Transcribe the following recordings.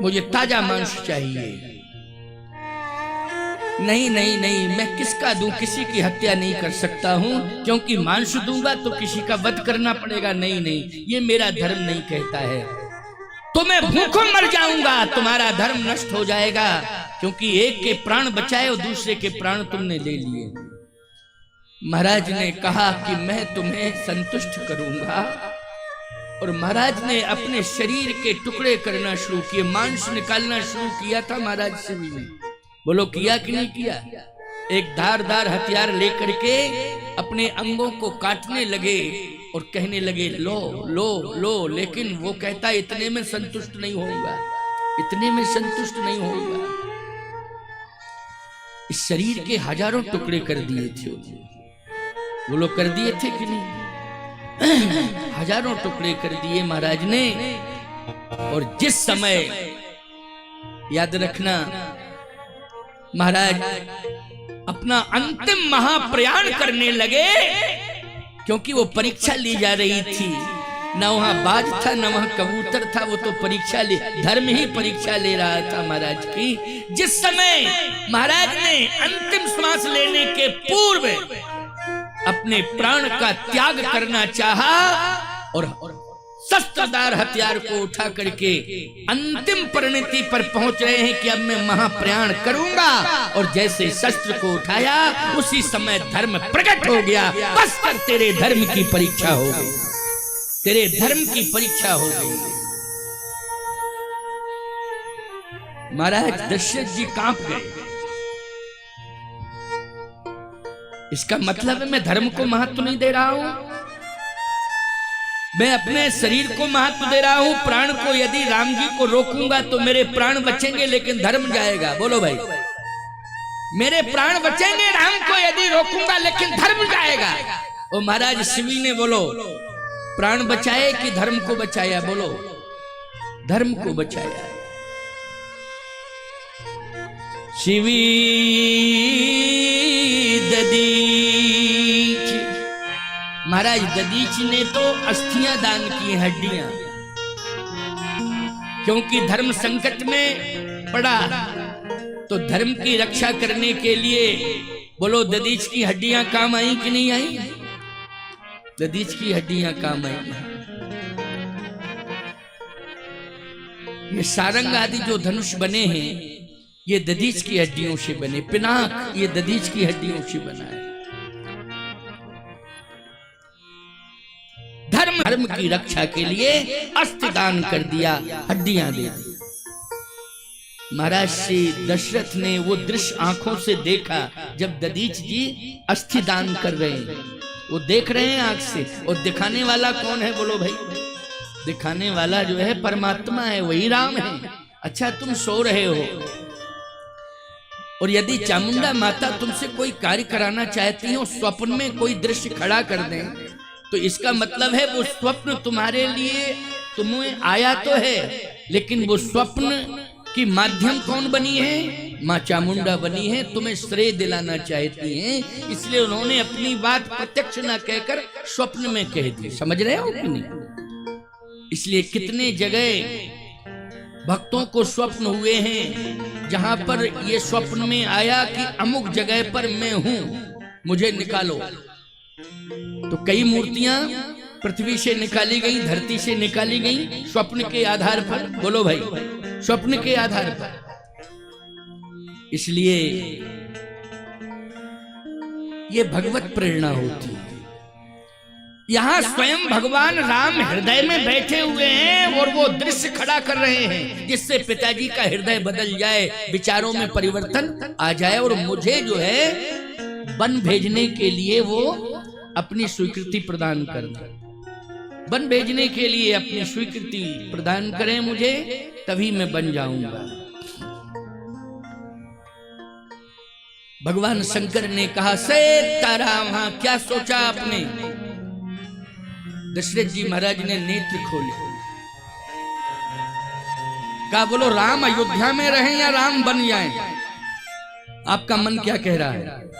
मुझे ताजा मांस चाहिए। नहीं नहीं नहीं, मैं किसका दूं, किसी की हत्या नहीं कर सकता हूं, क्योंकि मांस दूंगा तो किसी का वध करना पड़ेगा। नहीं नहीं, ये मेरा धर्म नहीं कहता है। तो मैं भूखों मर जाऊंगा, तुम्हारा धर्म नष्ट हो जाएगा, क्योंकि एक के प्राण बचाए और दूसरे के प्राण तुमने ले लिए। महाराज ने कहा कि मैं तुम्हें संतुष्ट करूंगा, और महाराज ने अपने शरीर के टुकड़े करना शुरू किए, मांस निकालना शुरू किया था महाराज शिवी ने। बोलो किया कि नहीं किया? एक धारदार हथियार लेकर के अपने अंगों को काटने लगे और कहने लगे लो लो लो, लेकिन वो कहता इतने में संतुष्ट नहीं होऊंगा, इतने में संतुष्ट नहीं होऊंगा। इस शरीर के हजारों टुकड़े कर दिए थे वो लोग, कर दिए थे कि नहीं? हजारों टुकड़े कर दिए महाराज ने। और जिस समय, याद रखना, महाराज अपना अंतिम महाप्रयाण करने लगे, क्योंकि वो परीक्षा ली जा रही थी, ना वहां बाज था ना वहां कबूतर था, वो तो परीक्षा ले, धर्म ही परीक्षा ले रहा था महाराज की। जिस समय महाराज ने अंतिम श्वास लेने के पूर्व अपने प्राण का त्याग करना चाहा और शस्त्रदार हथियार को उठा करके अंतिम परिणति पर पहुंच रहे हैं कि अब मैं महाप्रयाण करूंगा, और जैसे शस्त्र को उठाया उसी समय धर्म प्रकट हो गया। बस कर, तेरे धर्म की परीक्षा हो गई, तेरे धर्म की परीक्षा हो गई। महाराज दशरथ जी कांप गए। इसका मतलब है मैं धर्म को महत्व नहीं दे रहा हूं, मैं अपने शरीर को महत्व दे रहा हूं। प्राण को यदि राम जी को रोकूंगा तो मेरे प्राण बचेंगे, लेकिन धर्म जाएगा। बोलो भाई, मेरे प्राण बचेंगे, राम को यदि रोकूंगा लेकिन धर्म जाएगा। और महाराज शिवी ने बोलो प्राण बचाए कि धर्म को बचाया? बोलो धर्म को बचाया। शिवी ददीच, महाराज ददीच ने तो अस्थियां दान की, हड्डियां, क्योंकि धर्म संकट में पड़ा, तो धर्म की रक्षा करने के लिए बोलो ददीच की हड्डियां काम आई कि नहीं आई? ददीच की हड्डियां काम आई। ये सारंग आदि जो धनुष बने हैं ये ददीच की हड्डियों से बने, पिनाक ये ददीच की हड्डियों से बना है। धर्म की रक्षा के लिए अस्थि दान कर दिया, हड्डियां दे दी। महाराज श्री दशरथ ने वो दृश्य आंखों से देखा, जब ददीच जी अस्थि दान कर रहे हैं, वो देख रहे हैं आंख से। और दिखाने वाला कौन है? बोलो भाई, दिखाने वाला जो है परमात्मा है, वही राम है। अच्छा, तुम सो रहे हो और यदि चामुंडा माता तुमसे कोई कार्य कराना चाहती हो, स्वप्न में कोई दृश्य खड़ा कर दें, तो इसका मतलब है वो स्वप्न तुम्हारे लिए तुम्हें आया तो है, लेकिन वो स्वप्न की माध्यम कौन बनी है? माँ चामुंडा बनी है, तुम्हें श्रेय दिलाना चाहती हैं। इसलिए उन्होंने अपनी बात प्रत्यक्ष न कहकर स्वप्न में कह दी। समझ रहे हो कि नहीं? इसलिए कितने जगह भक्तों को स्वप्न हुए हैं जहां पर ये स्वप्न में आया कि अमुक जगह पर मैं हूं, मुझे निकालो। तो कई मूर्तियां पृथ्वी से निकाली गई, धरती से निकाली गई, स्वप्न के आधार पर। बोलो भाई, स्वप्न के आधार पर। इसलिए ये भगवत प्रेरणा होती है। यहां स्वयं भगवान राम हृदय में बैठे हुए हैं और वो दृश्य खड़ा कर रहे हैं जिससे पिताजी का हृदय बदल जाए, विचारों में परिवर्तन आ जाए, और मुझे जो है वन भेजने के लिए वो अपनी स्वीकृति प्रदान करें। वन भेजने के लिए अपनी स्वीकृति प्रदान करें मुझे, तभी मैं बन जाऊंगा। भगवान शंकर ने कहा, सीताराम, हाँ क्या सोचा आपने? दशरथ जी महाराज ने नेत्र खोले, कहा बोलो राम अयोध्या में रहें या राम बन जाएं? आपका मन क्या कह रहा है?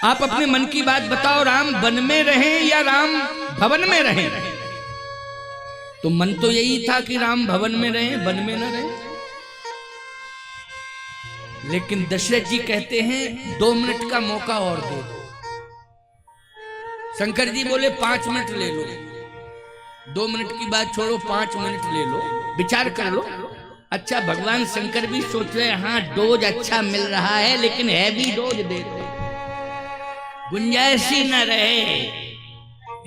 आप अपने मन की बात बताओ, राम वन में रहें या राम भवन में रहें? तो मन तो यही था कि राम भवन में रहें, वन में न रहें। लेकिन दशरथ जी कहते हैं 2 मिनट का मौका और दो। शंकर जी बोले 5 मिनट ले लो। 2 मिनट की बात छोड़ो, 5 मिनट ले लो, विचार कर लो। अच्छा, भगवान शंकर भी सोच रहे हाँ डोज अच्छा मिल रहा है, लेकिन हैवी डोज दे दो, गुंजाइश ही न रहे।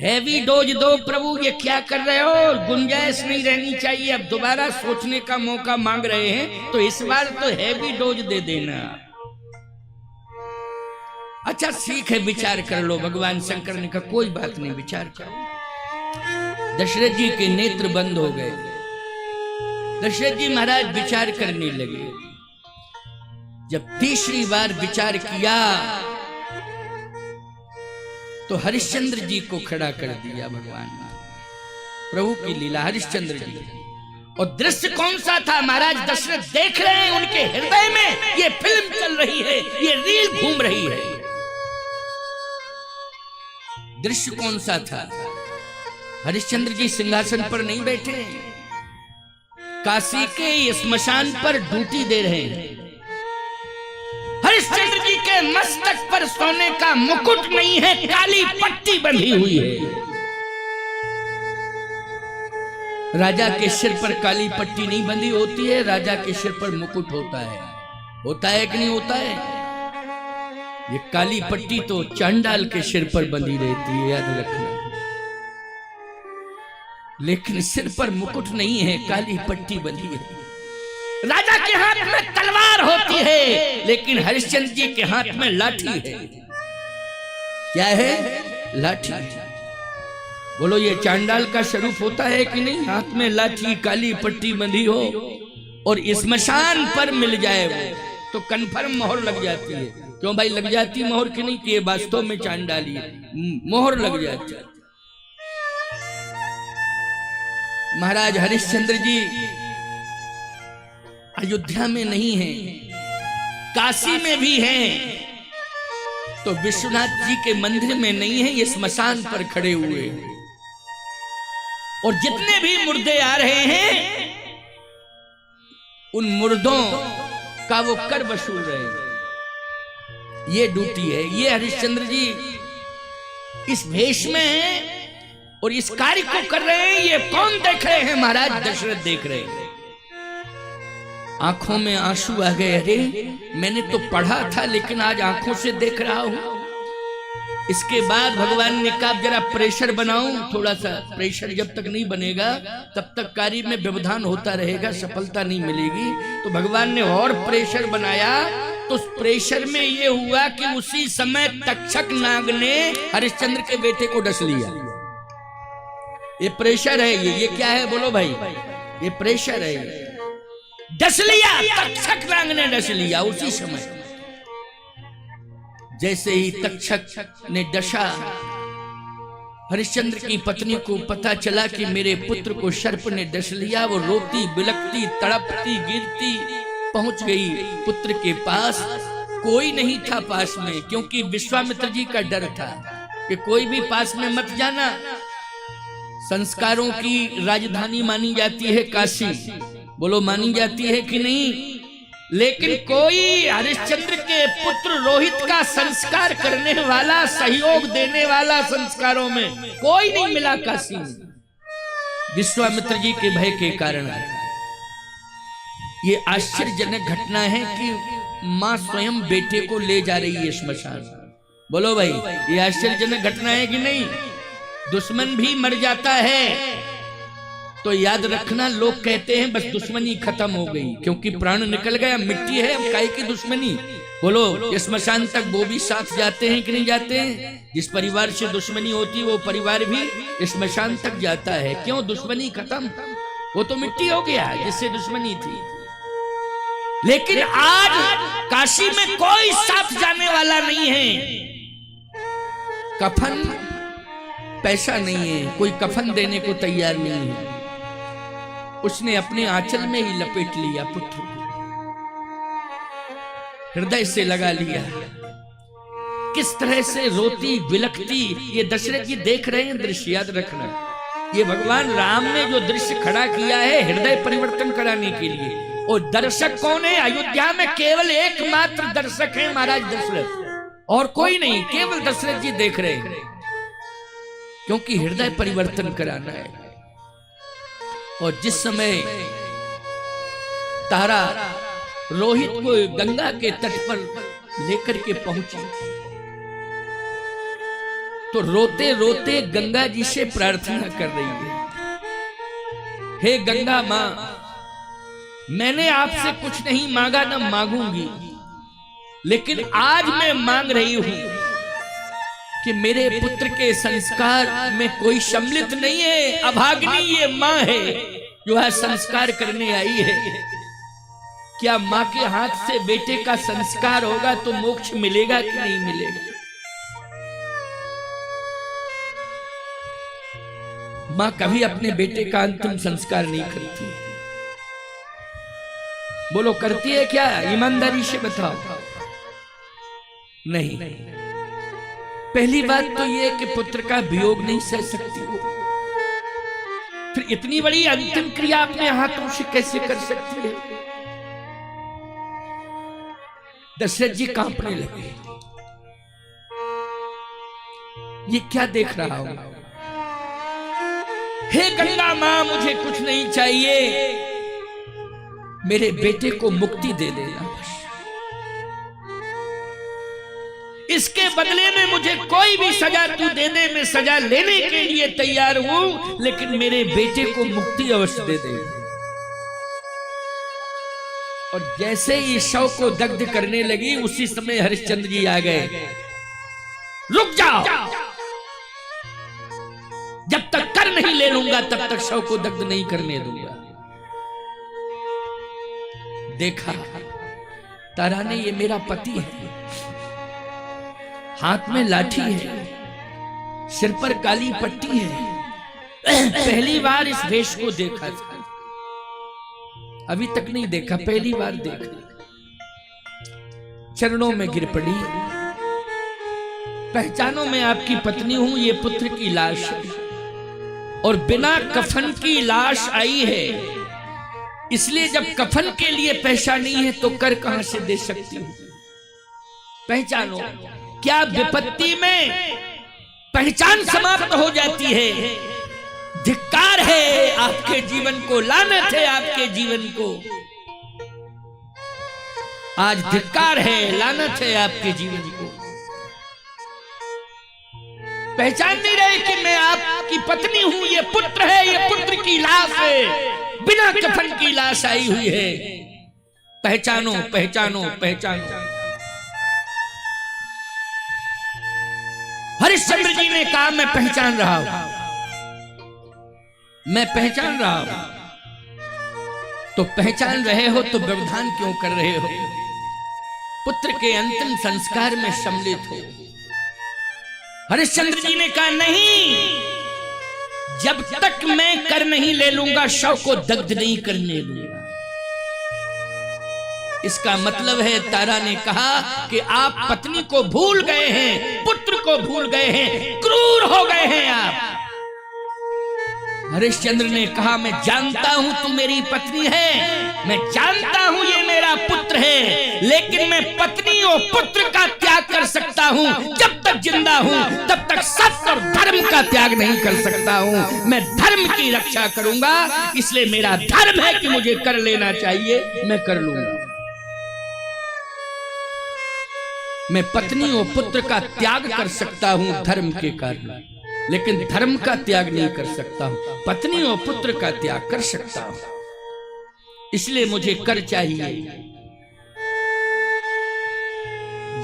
हैवी डोज दो प्रभु, ये क्या कर रहे हो? गुंजाइश नहीं रहनी चाहिए। अब दोबारा सोचने का मौका मांग रहे हैं, तो इस बार तो हैवी डोज दे देना। अच्छा ठीक है, विचार कर लो। भगवान शंकर ने कहा कोई बात नहीं, विचार करो। दशरथ जी के नेत्र बंद हो गए। दशरथ जी महाराज विचार करने लगे। जब तीसरी बार विचार किया तो हरिश्चंद्र जी को खड़ा कर दिया भगवान ने। प्रभु की लीला, हरिश्चंद्र जी। और दृश्य कौन सा था महाराज? दशरथ देख रहे हैं, उनके हृदय में ये फिल्म चल रही है, ये रील घूम रही है। दृश्य कौन सा था? हरिश्चंद्र जी सिंहासन पर नहीं बैठे, काशी के स्मशान पर ड्यूटी दे रहे हैं। हरिश्चंद्र जी के मस्तक पर सोने का मुकुट नहीं है, काली पट्टी बंधी हुई है। राजा के सिर पर काली पट्टी नहीं बंधी होती है, राजा के सिर पर मुकुट होता है। होता है कि नहीं होता है? ये काली पट्टी तो चांडाल के सिर पर बंधी रहती है, याद रखना। लेकिन सिर पर मुकुट नहीं है, काली पट्टी बंधी है। राजा के हाथ में तलवार होती है, लेकिन हरिश्चंद्र जी के हाथ में लाठी है। क्या है? लाठी। बोलो, ये चांडाल का स्वरूप होता है कि नहीं? हाथ में लाठी, काली पट्टी बंधी हो और स्मशान पर मिल जाए वो, तो कन्फर्म मोहर लग जाती है। क्यों भाई लग जाती मोहर की नहीं? कि ये वास्तव में चांडाली है, मोहर लग जाती है। महाराज हरिश्चंद्र जी अयोध्या में नहीं है, काशी में भी हैं, तो विश्वनाथ जी के मंदिर में नहीं है, ये स्मशान पर खड़े हुए हैं। और जितने भी मुर्दे आ रहे हैं, उन मुर्दों का वो कर वसूल रहे हैं। ये ड्यूटी है। ये हरिश्चंद्र जी इस भेष में हैं और इस कार्य को कर रहे हैं। ये कौन देख रहे हैं? महाराज दशरथ देख रहे हैं। आंखों में आंसू आ गए। अरे मैंने तो पढ़ा था, लेकिन आज आंखों से देख रहा हूं। इसके बाद भगवान ने कहा जरा प्रेशर बनाऊं, थोड़ा सा प्रेशर जब तक नहीं बनेगा तब तक कार्य में व्यवधान होता रहेगा, सफलता नहीं मिलेगी। तो भगवान ने और प्रेशर बनाया। तो उस प्रेशर में ये हुआ कि उसी समय तक्षक नाग ने हरिश्चंद्र के बेटे को डस लिया। ये प्रेशर है। ये क्या है बोलो भाई? ये प्रेशर है। डस लिया, तक्षक नाग ने डस लिया उसी समय। जैसे ही तक्षक ने डसा, हरिश्चंद्र की पत्नी को पता चला कि मेरे पुत्र को सर्प ने डस लिया। वो रोती बिलखती तड़पती गिरती पहुंच गई पुत्र के पास। कोई नहीं था पास में, क्योंकि विश्वामित्र जी का डर था कि कोई भी पास में मत जाना। संस्कारों की राजधानी मानी जाती है काशी, बोलो मानी जाती है कि नहीं? लेकिन कोई हरिश्चंद्र के पुत्र रोहित का संस्कार करने वाला, सहयोग देने वाला संस्कारों में कोई नहीं मिला काशी में, विश्वामित्र जी के भय के कारण। ये आश्चर्यजनक घटना है कि मां स्वयं बेटे को ले जा रही है श्मशान। बोलो भाई, ये आश्चर्यजनक घटना है कि नहीं? दुश्मन भी मर जाता है तो याद रखना, लोग कहते हैं बस दुश्मनी खत्म हो गई, क्योंकि प्राण निकल गया, मिट्टी है, अब काहे की दुश्मनी। बोलो, स्मशान तक वो भी साथ जाते हैं कि नहीं जाते हैं? जिस परिवार से दुश्मनी होती वो परिवार भी स्मशान तक जाता है। क्यों? दुश्मनी खत्म, वो तो मिट्टी हो गया जिससे दुश्मनी थी। लेकिन आज काशी में कोई साथ जाने वाला नहीं है। कफन पैसा नहीं है, कोई कफन देने को तैयार नहीं है। उसने अपने आंचल में ही लपेट लिया पुत्र को, हृदय से लगा लिया। किस तरह से रोती बिलखती ये दशरथ जी देख रहे हैं दृश्य, याद रखना। ये भगवान राम ने जो दृश्य खड़ा किया है हृदय परिवर्तन कराने के लिए। और दर्शक कौन है? अयोध्या में केवल एकमात्र दर्शक है महाराज दशरथ, और कोई नहीं, केवल दशरथ जी देख रहे हैं, क्योंकि हृदय परिवर्तन कराना है। और जिस समय तारा रोहित को गंगा के तट पर लेकर के पहुंची, तो रोते रोते गंगा जी से प्रार्थना कर रही है, हे गंगा मां, मैंने आपसे कुछ नहीं मांगा, न मांगूंगी, लेकिन आज मैं मांग रही हूं कि मेरे पुत्र के संस्कार में कोई सम्मिलित नहीं है, अभागिनी ये मां है जो है संस्कार करने आई है। क्या मां के हाथ से बेटे का संस्कार होगा तो मोक्ष मिलेगा कि नहीं मिलेगा? मां कभी अपने बेटे का अंतिम संस्कार नहीं करती। बोलो करती है क्या? ईमानदारी से बताओ। नहीं। पहली बात तो यह कि पुत्र का वियोग नहीं सह सकती हो, फिर इतनी बड़ी अंतिम क्रिया अपने हाथों से कैसे कर सकती है? दशरथ जी कांपने लगे, ये क्या देख रहा हूं? हे गंगा मां, मुझे कुछ नहीं चाहिए, मेरे बेटे को मुक्ति दे देना, इसके बदले में मुझे कोई भी सजा तू दे दे, मैं सजा लेने के लिए तैयार हूं, लेकिन मेरे बेटे को मुक्ति अवश्य दे दे। और जैसे ही शव को दग्ध करने लगी, उसी समय हरिश्चंद्र जी आ गए। रुक जाओ, जब तक कर नहीं ले लूंगा तब तक शव को दग्ध नहीं करने दूंगा। देखा तारा ने, ये मेरा पति है, हाथ में लाठी है, सिर पर काली पट्टी है, पहली बार इस वेश को देखा था, अभी तक नहीं देखा, पहली बार देखा। चरणों में गिर पड़ी, पहचानो मैं आपकी पत्नी हूं, ये पुत्र की लाश है, और बिना कफन की लाश आई है, इसलिए जब कफन के लिए पैसा नहीं है तो कर कहां से दे सकती हूं? पहचानो। क्या विपत्ति में पहचान समाप्त हो जाती है? धिक्कार है आपके जीवन को, लानत है आपके जीवन को, आज धिक्कार है, लानत है आपके जीवन को। पहचान नहीं रहे कि मैं आपकी पत्नी हूं, ये पुत्र है, ये पुत्र की लाश है, बिना कफन की लाश आई हुई है। पहचानो, पहचानो, पहचानो। हरिश्चंद्र जी ने कहा, मैं पहचान रहा हूं, मैं पहचान रहा हूं। तो पहचान रहे हो तो व्यवधान क्यों कर रहे हो? पुत्र के अंतिम संस्कार में सम्मिलित हो। हरिश्चंद्र जी ने कहा, नहीं, जब तक मैं कर नहीं ले लूंगा, शव को दग्ध नहीं करने दूंगा। इसका मतलब है, तारा ने कहा कि आप पत्नी को भूल गए हैं, पुत्र को भूल गए हैं, क्रूर हो गए हैं आप। हरिश्चंद्र ने कहा, मैं जानता हूं तू मेरी पत्नी है, मैं जानता हूं ये मेरा पुत्र है, लेकिन मैं पत्नी और पुत्र का त्याग कर सकता हूं, जब तक जिंदा हूं तब तक सत्य और धर्म का त्याग नहीं कर सकता हूं। मैं धर्म की रक्षा करूंगा, इसलिए मेरा धर्म है कि मुझे कर लेना चाहिए, मैं कर लूंगा। मैं पत्नी और पुत्र का त्याग कर सकता हूं धर्म के कारण, लेकिन धर्म का त्याग नहीं कर सकता हूं। पत्नी और पुत्र का त्याग कर सकता हूं, इसलिए मुझे कर चाहिए।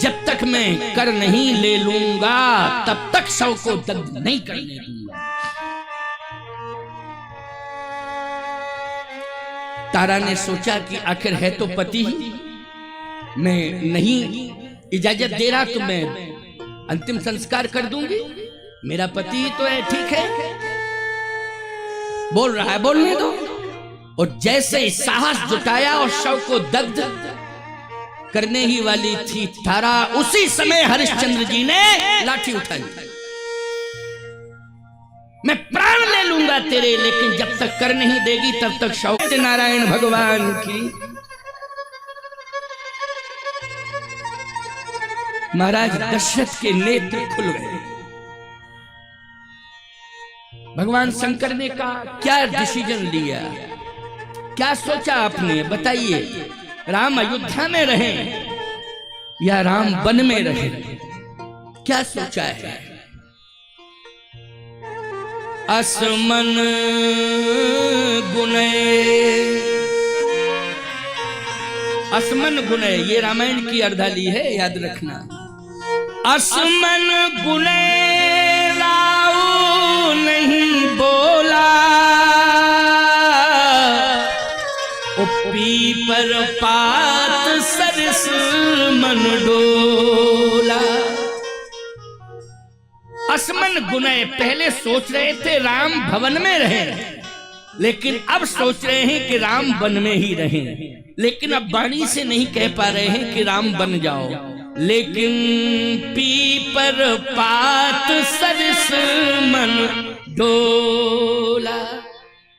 जब तक मैं कर नहीं ले लूंगा तब तक शव को दग्ध नहीं करने दूंगा। तारा ने सोचा कि आखिर है तो पति ही, मैं नहीं इजाजत दे रहा तो मैं अंतिम संस्कार कर दूंगी, मेरा पति ही तो है, ठीक है, बोल रहा है, बोलने दो। और जैसे ही साहस जुटाया और शव को दग्ध करने ही वाली थी तारा, उसी समय हरिश्चंद्र जी ने लाठी उठाई। मैं प्राण ले लूंगा तेरे, लेकिन जब तक कर नहीं देगी तब तक शौक। नारायण भगवान की। महाराज दशरथ के नेत्र खुल गए। भगवान शंकर ने कहा क्या डिसीजन लिया, क्या सोचा आपने, बताइए। राम अयोध्या में रहे या राम वन में रहे, क्या सोचा है? असमन गुणे, असमन गुणे, ये रामायण की अर्धाली है, याद रखना। असमन गुणे राव नहीं बोला, पीपर पात सरस मन डोला। असमन गुनय, पहले सोच रहे थे राम भवन में रहे, लेकिन अब सोच रहे हैं कि राम वन में ही रहें। लेकिन अब वाणी से नहीं कह पा रहे हैं कि राम बन जाओ, लेकिन पीपर पात सरस मन डोला।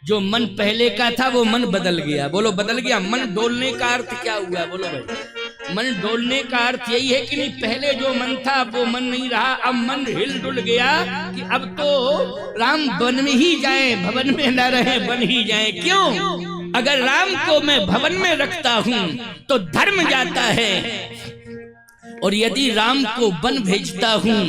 जो मन पहले का था वो मन बदल गया। बोलो बदल गया। मन डोलने का अर्थ क्या हुआ? बोलो भाई। मन डोलने का अर्थ यही है कि नहीं, पहले जो मन था वो मन नहीं रहा, अब मन हिल डुल गया कि अब तो राम वन में ही जाए, भवन में न रहे, वन ही जाए। क्यों? अगर राम को मैं भवन में रखता हूं तो धर्म जाता है, और यदि राम को वन भेजता हूं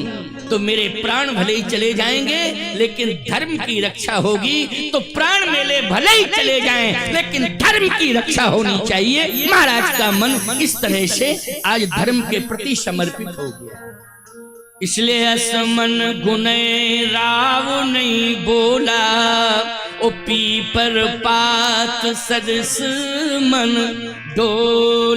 तो मेरे प्राण भले ही चले जाएंगे, लेकिन धर्म की रक्षा होगी। तो प्राण मेरे भले ही चले जाएं, लेकिन धर्म की रक्षा होनी चाहिए। महाराज का मन इस तरह से आज धर्म के प्रति समर्पित हो गया। इसलिए असमन गुने राव नहीं बोला, ओ पीपर पात सरस मन डोला।